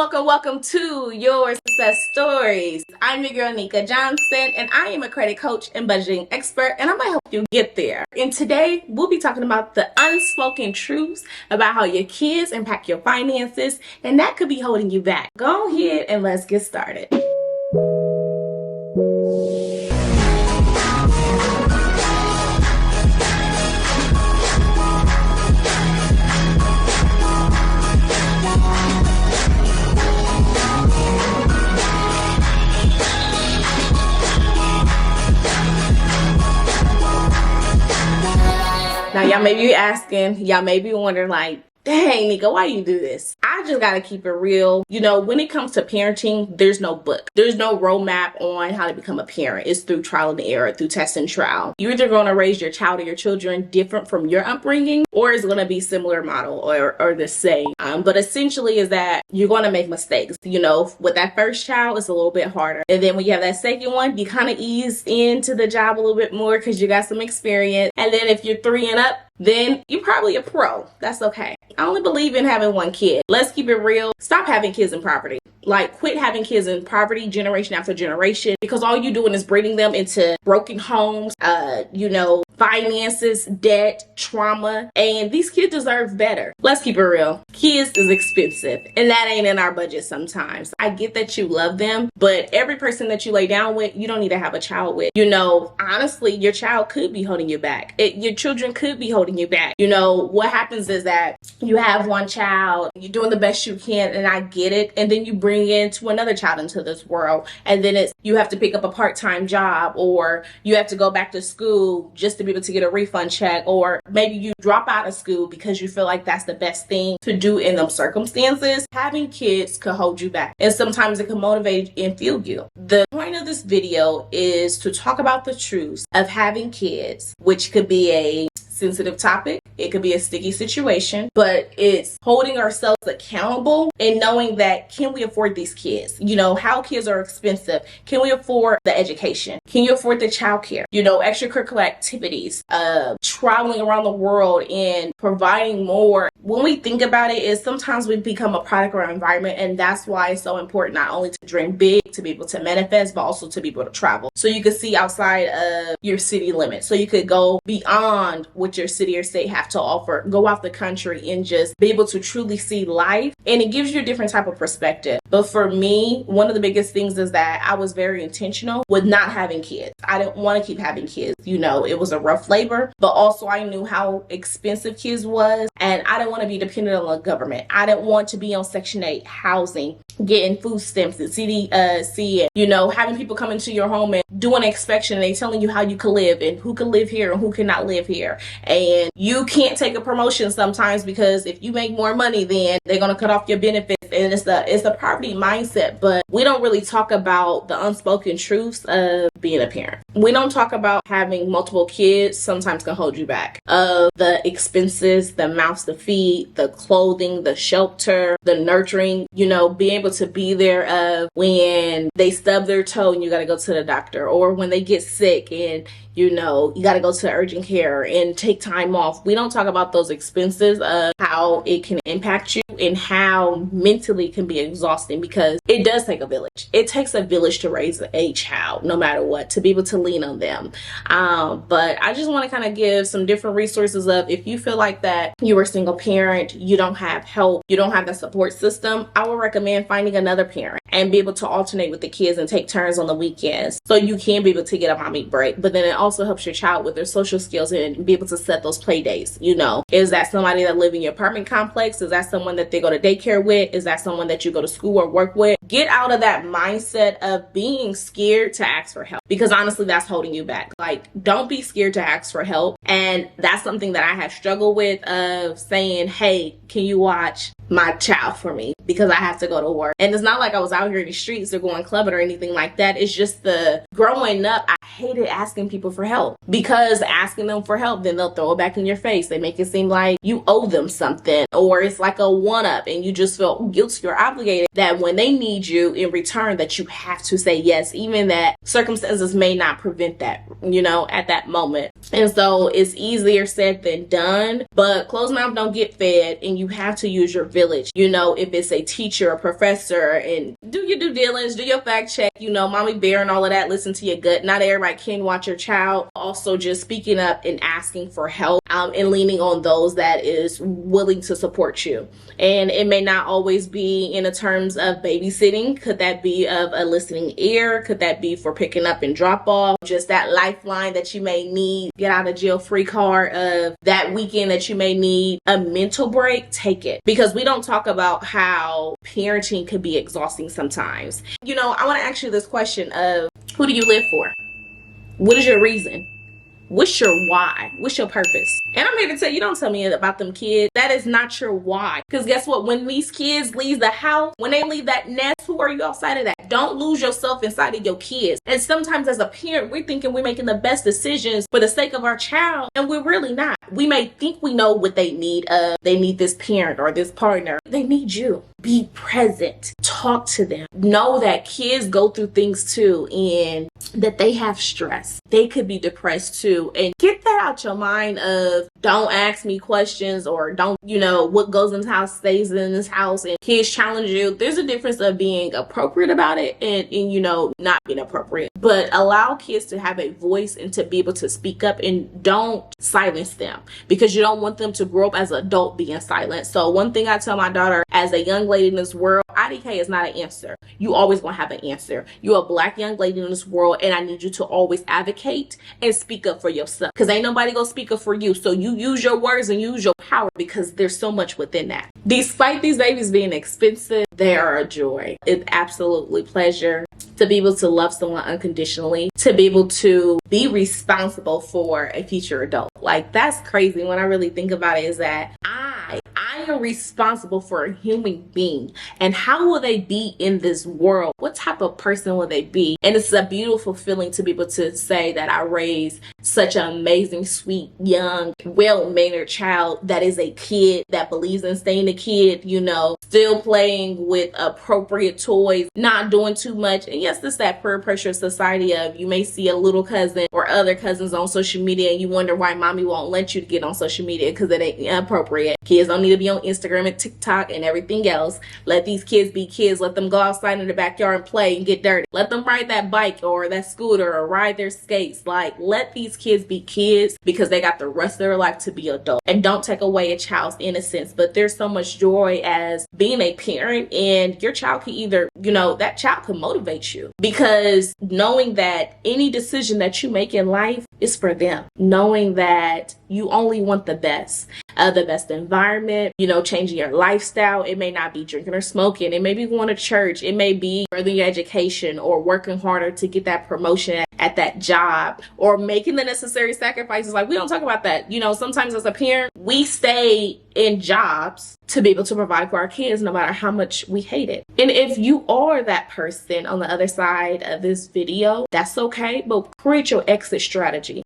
Welcome to Your Success Stories. I'm your girl, Nika Johnson, and I am a credit coach and budgeting expert, and I'm going to help you get there. And today, we'll be talking about the unspoken truths about how your kids impact your finances, and that could be holding you back. Go ahead and let's get started. Now, y'all may be asking, y'all may be wondering like, dang, Nika, why you do this? I just gotta keep it real. You know, when it comes to parenting, there's no book. There's no roadmap on how to become a parent. It's through trial and error, through test and trial. You're either gonna raise your child or your children different from your upbringing, or it's gonna be similar model or the same. But essentially is that you're gonna make mistakes. You know, with that first child, it's a little bit harder. And then when you have that second one, you kind of ease into the job a little bit more because you got some experience. And then if you're 3 and up, then you're probably a pro. That's okay. I only believe in having one kid. Let's keep it real. Stop having kids in poverty. Like, quit having kids in poverty generation after generation, because all you're doing is breeding them into broken homes, finances, debt, trauma, and these kids deserve better. Let's keep it real. Kids is expensive, and that ain't in our budget sometimes. I get that you love them, but every person that you lay down with, you don't need to have a child with. You know, honestly, your child could be holding you back. Your children could be holding you back. You know, what happens is that you have one child, you're doing the best you can, and I get it, and then you bring into another child into this world, and then you have to pick up a part-time job, or you have to go back to school just to be able to get a refund check, or maybe you drop out of school because you feel like that's the best thing to do in them circumstances. Having kids could hold you back, and sometimes it can motivate and fuel you. The point of this video is to talk about the truths of having kids, which could be a sensitive topic. It could be a sticky situation, but it's holding ourselves accountable and knowing that, can we afford these kids? You know, how kids are expensive. Can we afford the education? Can you afford the childcare? You know, extracurricular activities, traveling around the world and providing more. When we think about it, is sometimes we become a product of our environment, and that's why it's so important not only to dream big, to be able to manifest, but also to be able to travel. So you could see outside of your city limits. So you could go beyond what your city or state have to offer, go out the country and just be able to truly see life, and it gives you a different type of perspective. But for me, one of the biggest things is that I was very intentional with not having kids. I didn't want to keep having kids. You know, it was a rough labor, but also I knew how expensive kids was, and I didn't want to be dependent on the government. I didn't want to be on Section 8 housing, getting food stamps and CDC, and, you know, having people come into your home and doing an inspection, and they telling you how you can live and who can live here and who cannot live here. And you can't take a promotion sometimes because if you make more money, then they're going to cut off your benefits. And it's the poverty mindset. But we don't really talk about the unspoken truths of being a parent. We don't talk about having multiple kids sometimes can hold you back. Of the expenses, the mouths to feed, the clothing, the shelter, the nurturing, you know, being able to be there when they stub their toe and you got to go to the doctor, or when they get sick and you know, you got to go to urgent care and take time off. We don't talk about those expenses of how it can impact you and how mentally it can be exhausting, because it does take a village. It takes a village to raise a child, no matter what, to be able to lean on them. But I just want to kind of give some different resources of, if you feel like that you're a single parent, you don't have help, you don't have the support system, I would recommend finding another parent and be able to alternate with the kids and take turns on the weekends, so you can be able to get a mommy break. But then it also helps your child with their social skills and be able to set those play dates. You know, is that somebody that live in your apartment complex? Is that someone that they go to daycare with? Is that someone that you go to school or work with? Get out of that mindset of being scared to ask for help, because honestly, that's holding you back. Like, don't be scared to ask for help. And that's something that I have struggled with, of saying, hey, can you watch my child for me, because I have to go to work. And it's not like I was out here in the streets or going clubbing or anything like that. It's just the growing up, I hated asking people for help, because asking them for help, then they'll throw it back in your face. They make it seem like you owe them something, or it's like a one-up, and you just feel guilty or obligated that when they need you in return, that you have to say yes, even that circumstances may not prevent that, you know, at that moment. And so it's easier said than done, but closed mouth don't get fed, and you have to use your village. You know, if it's a teacher, a professor, and do your due diligence, do your fact check, you know, mommy bear and all of that, listen to your gut. Not everybody can watch your child. Also just speaking up and asking for help, and leaning on those that is willing to support you. And it may not always be in the terms of babysitting. Could that be of a listening ear? Could that be for picking up and drop off? Just that lifeline that you may need, get out of jail free card of that weekend that you may need a mental break, take it. Because we don't talk about how parenting could be exhausting sometimes. You know, I want to ask you this question of, who do you live for? What is your reason? What's your why? What's your purpose? And I'm here to tell you, don't tell me about them kids. That is not your why. Because guess what? When these kids leave the house, when they leave that nest, who are you outside of that? Don't lose yourself inside of your kids. And sometimes as a parent, we're thinking we're making the best decisions for the sake of our child. And we're really not. We may think we know what they need. They need this parent or this partner. They need you. Be present. Talk to them. Know that kids go through things too, and that they have stress. They could be depressed too. And get that out your mind of, don't ask me questions, or don't, you know, what goes in this house stays in this house, and kids challenge you. There's a difference of being appropriate about it and you know, not being appropriate. But allow kids to have a voice and to be able to speak up, and don't silence them, because you don't want them to grow up as an adult being silent. So one thing I tell my daughter, as a young lady in this world, IDK is not an answer. You always gonna have an answer. You're a black young lady in this world, and I need you to always advocate and speak up for yourself, because ain't nobody gonna speak up for you. So you use your words and use your power, because there's so much within that. Despite these babies being expensive, they are a joy. It's absolutely pleasure to be able to love someone unconditionally, to be able to be responsible for a future adult. Like, that's crazy when I really think about it, is that I am responsible for a human being, and how will they be in this world? What type of person will they be? And it's a beautiful feeling to be able to say that I raised such an amazing, sweet, young, well-mannered child that is a kid, that believes in staying a kid, you know, still playing with appropriate toys, not doing too much. And yes, it's that peer pressure society of, you may see a little cousin or other cousins on social media, and you wonder why mommy won't let you get on social media, because it ain't appropriate. Kids don't need to be on Instagram and TikTok and everything else. Let these kids be kids. Let them go outside in the backyard and play and get dirty. Let them ride that bike or that scooter or ride their skates. Like, let these kids be kids, because they got the rest of their life to be adults. And don't take away a child's innocence. But there's so much joy as being a parent, and your child can either, you know, that child can motivate you, because knowing that any decision that you make in life is for them, knowing that you only want the best environment, you know, changing your lifestyle. It may not be drinking or smoking. It may be going to church. It may be furthering your education, or working harder to get that promotion at that job, or making the necessary sacrifices. Like, we don't talk about that. You know, sometimes as a parent, we stay in jobs to be able to provide for our kids, no matter how much we hate it. And if you are that person on the other side of this video, that's okay, but create your exit strategy.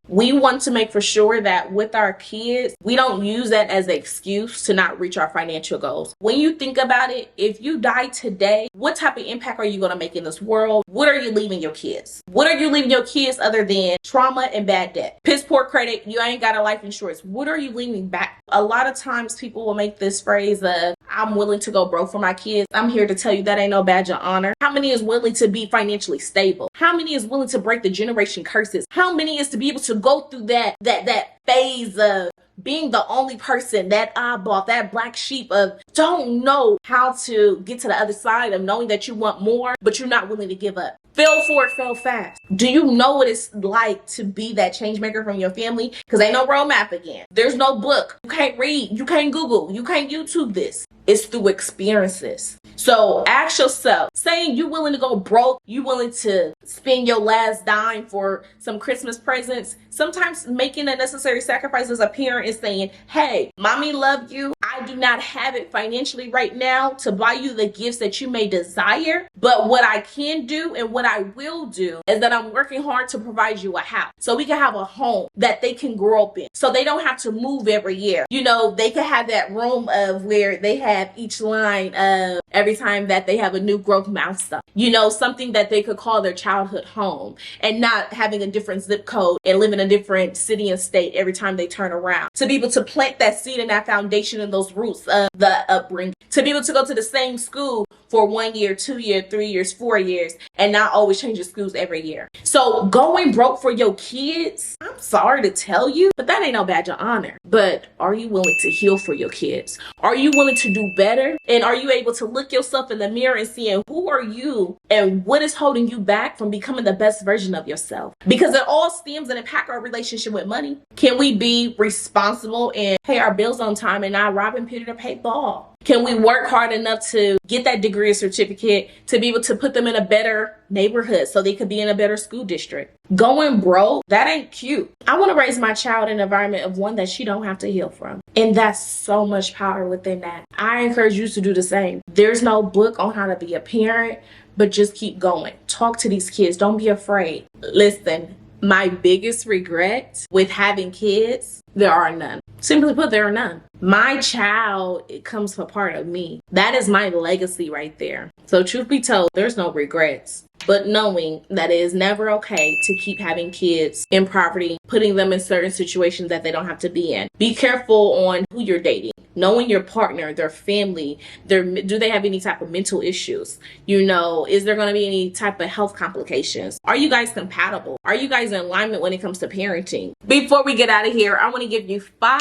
We want to make for sure that with our kids, we don't use that as an excuse to not reach our financial goals. When you think about it, if you die today, what type of impact are you going to make in this world? What are you leaving your kids? What are you leaving your kids other than trauma and bad debt? Piss poor credit, you ain't got a life insurance. What are you leaving back? A lot of times people will make this phrase of, I'm willing to go broke for my kids. I'm here to tell you that ain't no badge of honor. How many is willing to be financially stable? How many is willing to break the generation curses? How many is to be able to go through that phase of being the only person, that oddball, that black sheep of don't know how to get to the other side of knowing that you want more, but you're not willing to give up. Fail forward, fail fast. Do you know what it's like to be that change maker from your family? Because ain't no roadmap again. There's no book. You can't read. You can't Google. You can't YouTube this. It's through experiences. So ask yourself, saying you willing to go broke, you willing to spend your last dime for some Christmas presents. Sometimes making a necessary sacrifice as a parent is saying, hey, mommy love you. I do not have it financially right now to buy you the gifts that you may desire. But what I can do and what I will do is that I'm working hard to provide you a house, so we can have a home that they can grow up in, so they don't have to move every year. You know, they can have that room of where they have have each line of every time that they have a new growth milestone. You know, something that they could call their childhood home, and not having a different zip code and live in a different city and state every time they turn around. To be able to plant that seed and that foundation and those roots of the upbringing. To be able to go to the same school for 1 year, 2 years, 3 years, 4 years, and not always change your schools every year. So going broke for your kids, I'm sorry to tell you, but that ain't no badge of honor. But are you willing to heal for your kids? Are you willing to do better? And are you able to look yourself in the mirror and seeing who are you and what is holding you back from becoming the best version of yourself? Because it all stems and impact our relationship with money. Can we be responsible and pay our bills on time and not rob and Peter to pay Paul? Can we work hard enough to get that degree or certificate to be able to put them in a better neighborhood so they could be in a better school district? Going broke, that ain't cute. I want to raise my child in an environment of one that she don't have to heal from. And that's so much power within that. I encourage you to do the same. There's no book on how to be a parent, but just keep going. Talk to these kids. Don't be afraid. Listen, my biggest regret with having kids, there are none. Simply put, there are none. My child, it comes a part of me. That is my legacy right there. So truth be told, there's no regrets. But knowing that it is never okay to keep having kids in poverty, putting them in certain situations that they don't have to be in. Be careful on who you're dating. Knowing your partner, their family, do they have any type of mental issues? You know, is there going to be any type of health complications? Are you guys compatible? Are you guys in alignment when it comes to parenting? Before we get out of here, I want to give you 5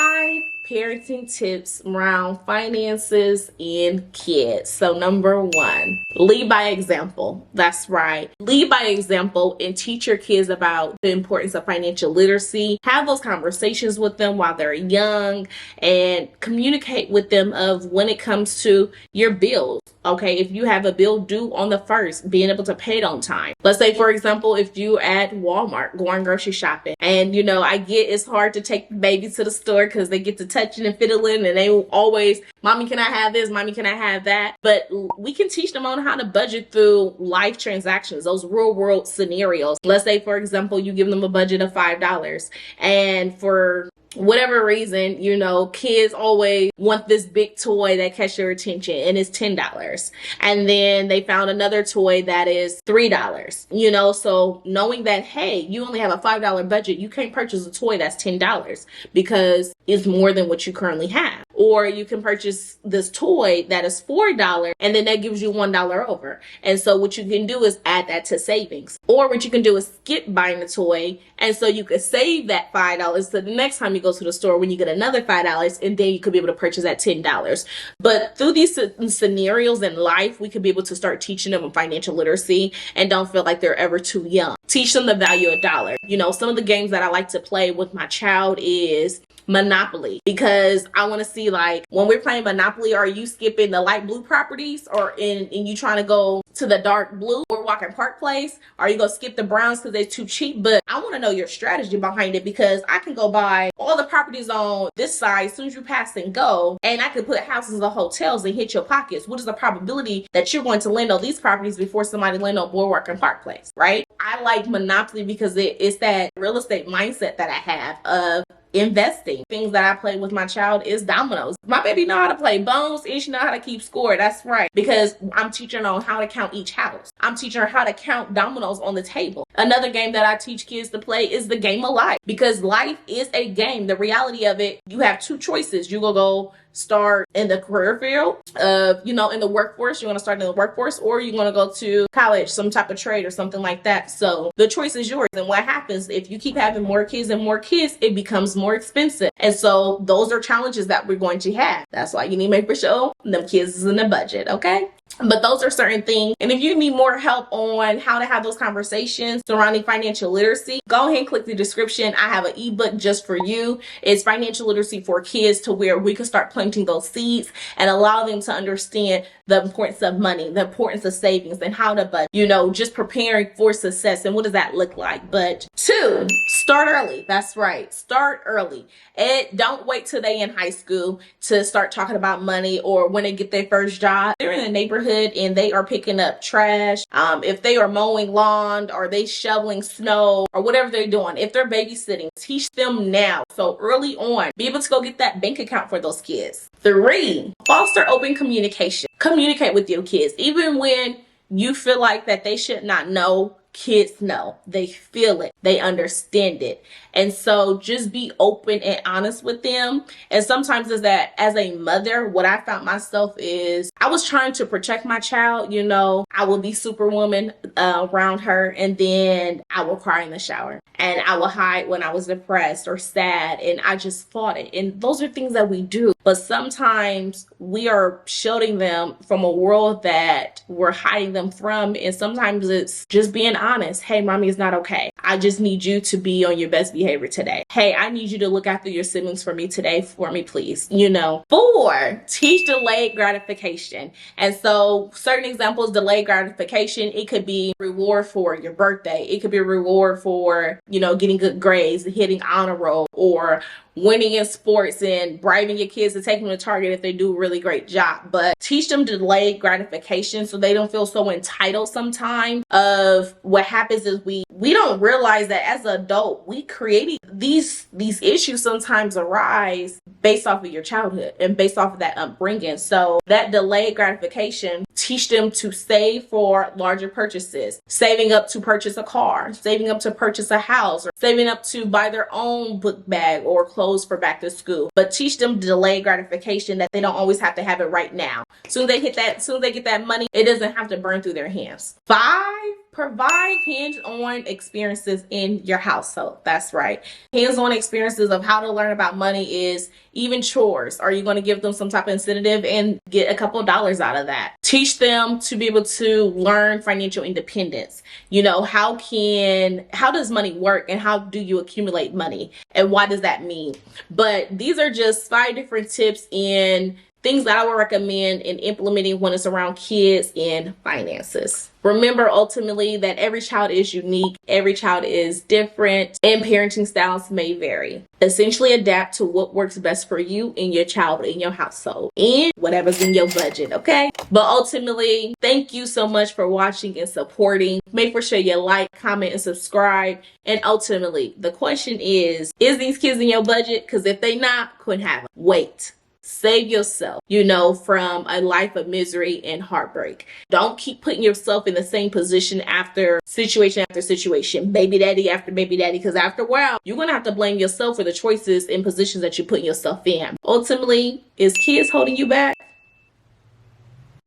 parenting tips around finances and kids. So number 1, lead by example. That's right. Lead by example and teach your kids about the importance of financial literacy. Have those conversations with them while they're young and communicate with them of when it comes to your bills. Okay, if you have a bill due on the 1st, being able to pay it on time. Let's say, for example, if you at Walmart going grocery shopping, and you know, I get it's hard to take the baby to the store because they get to touching and fiddling, and they always, mommy, can I have this? Mommy, can I have that? But we can teach them on how to budget through life transactions, those real world scenarios. Let's say, for example, you give them a budget of $5, and for whatever reason, you know, kids always want this big toy that catches your attention and it's $10. And then they found another toy that is $3, you know, so knowing that, hey, you only have a $5 budget, you can't purchase a toy that's $10 because it's more than what you currently have. Or you can purchase this toy that is $4 and then that gives you $1 over. And so what you can do is add that to savings. Or what you can do is skip buying the toy, and so you could save that $5 so the next time you go to the store when you get another $5, and then you could be able to purchase at $10. But through these scenarios in life, we could be able to start teaching them financial literacy and don't feel like they're ever too young. Teach them the value of $1. You know, some of the games that I like to play with my child is Monopoly, because I want to see, like, when we're playing Monopoly, are you skipping the light blue properties, or in you trying to go to the dark blue or walking Park Place? Are you gonna skip the browns because they're too cheap? But I want to know your strategy behind it, because I can go buy all the properties on this side as soon as you pass and go, and I could put houses or hotels and hit your pockets. What is the probability that you're going to land on these properties before somebody land on Boardwalk and Park Place, right? I like Monopoly because it's that real estate mindset that I have of investing. Things that I play with my child is dominoes. My baby know how to play bones and she know how to keep score. That's right. Because I'm teaching her on how to count each house. I'm teaching her how to count dominoes on the table. Another game that I teach kids to play is the game of life, because life is a game. The reality of it, you have 2 choices. You will go start in the career field of, you know, in the workforce. You're going to start in the workforce, or you're going to go to college, some type of trade or something like that. So the choice is yours. And what happens if you keep having more kids and more kids, it becomes more expensive. And so those are challenges that we're going to have. That's why you need to make sure them kids is in the budget. Okay. But those are certain things. And if you need more help on how to have those conversations surrounding financial literacy, go ahead and click the description. I have an ebook just for you. It's financial literacy for kids, to where we can start planting those seeds and allow them to understand the importance of money, the importance of savings, and how to budget, you know, just preparing for success. And what does that look like? But 2, start early. That's right. Start early. And don't wait till they in high school to start talking about money, or when they get their first job. They're in the neighborhood neighborhood and they are picking up trash, if they are mowing lawn or they shoveling snow or whatever they're doing, if they're babysitting, teach them now. So early on, be able to go get that bank account for those kids. 3, foster open communication. Communicate with your kids. Even when you feel like that they should not know, kids know. They feel it. They understand it. And so just be open and honest with them. And sometimes is that as a mother, what I found myself is I was trying to protect my child. You know, I will be superwoman around her, and then I will cry in the shower, and I will hide when I was depressed or sad, and I just fought it. And those are things that we do. But sometimes we are shielding them from a world that we're hiding them from. And sometimes it's just being honest. Hey, mommy is not okay. I just need you to be on your best behavior today. Hey, I need you to look after your siblings for me today, for me, please. You know. 4, teach delayed gratification. And so certain examples, delayed gratification, it could be reward for your birthday. It could be a reward for, you know, getting good grades, hitting honor roll, or winning in sports and bribing your kids to take them to Target if they do a really great job. But teach them delayed gratification so they don't feel so entitled sometimes. Of what happens is we don't realize that as an adult, we created these issues sometimes arise based off of your childhood and based off of that upbringing. So that delayed gratification, teach them to save for larger purchases, saving up to purchase a car, saving up to purchase a house, or saving up to buy their own book bag or clothes for back to school. But teach them delayed gratification, that they don't always have to have it right now. Soon they get that money, it doesn't have to burn through their hands. 5, provide hands-on experiences in your household. That's right. Hands-on experiences of how to learn about money is even chores. Are you going to give them some type of incentive and get a couple of dollars out of that? Teach them to be able to learn financial independence. You know, how does money work and how do you accumulate money and what does that mean? But these are just 5 different tips in things that I would recommend in implementing when it's around kids and finances. Remember ultimately that every child is unique, every child is different, and parenting styles may vary. Essentially adapt to what works best for you and your child in your household and whatever's in your budget, okay? But ultimately, thank you so much for watching and supporting. Make sure you like, comment, and subscribe. And ultimately, the question is these kids in your budget? Because if they not, couldn't have them. Wait. Save yourself, you know, from a life of misery and heartbreak. Don't keep putting yourself in the same position after situation, baby daddy after baby daddy, because after a while, you're going to have to blame yourself for the choices and positions that you put yourself in. Ultimately, is kids holding you back?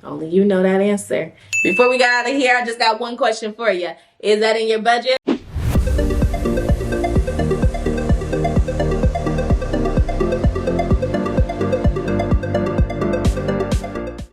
Only you know that answer. Before we get out of here, I just got one question for you. Is that in your budget?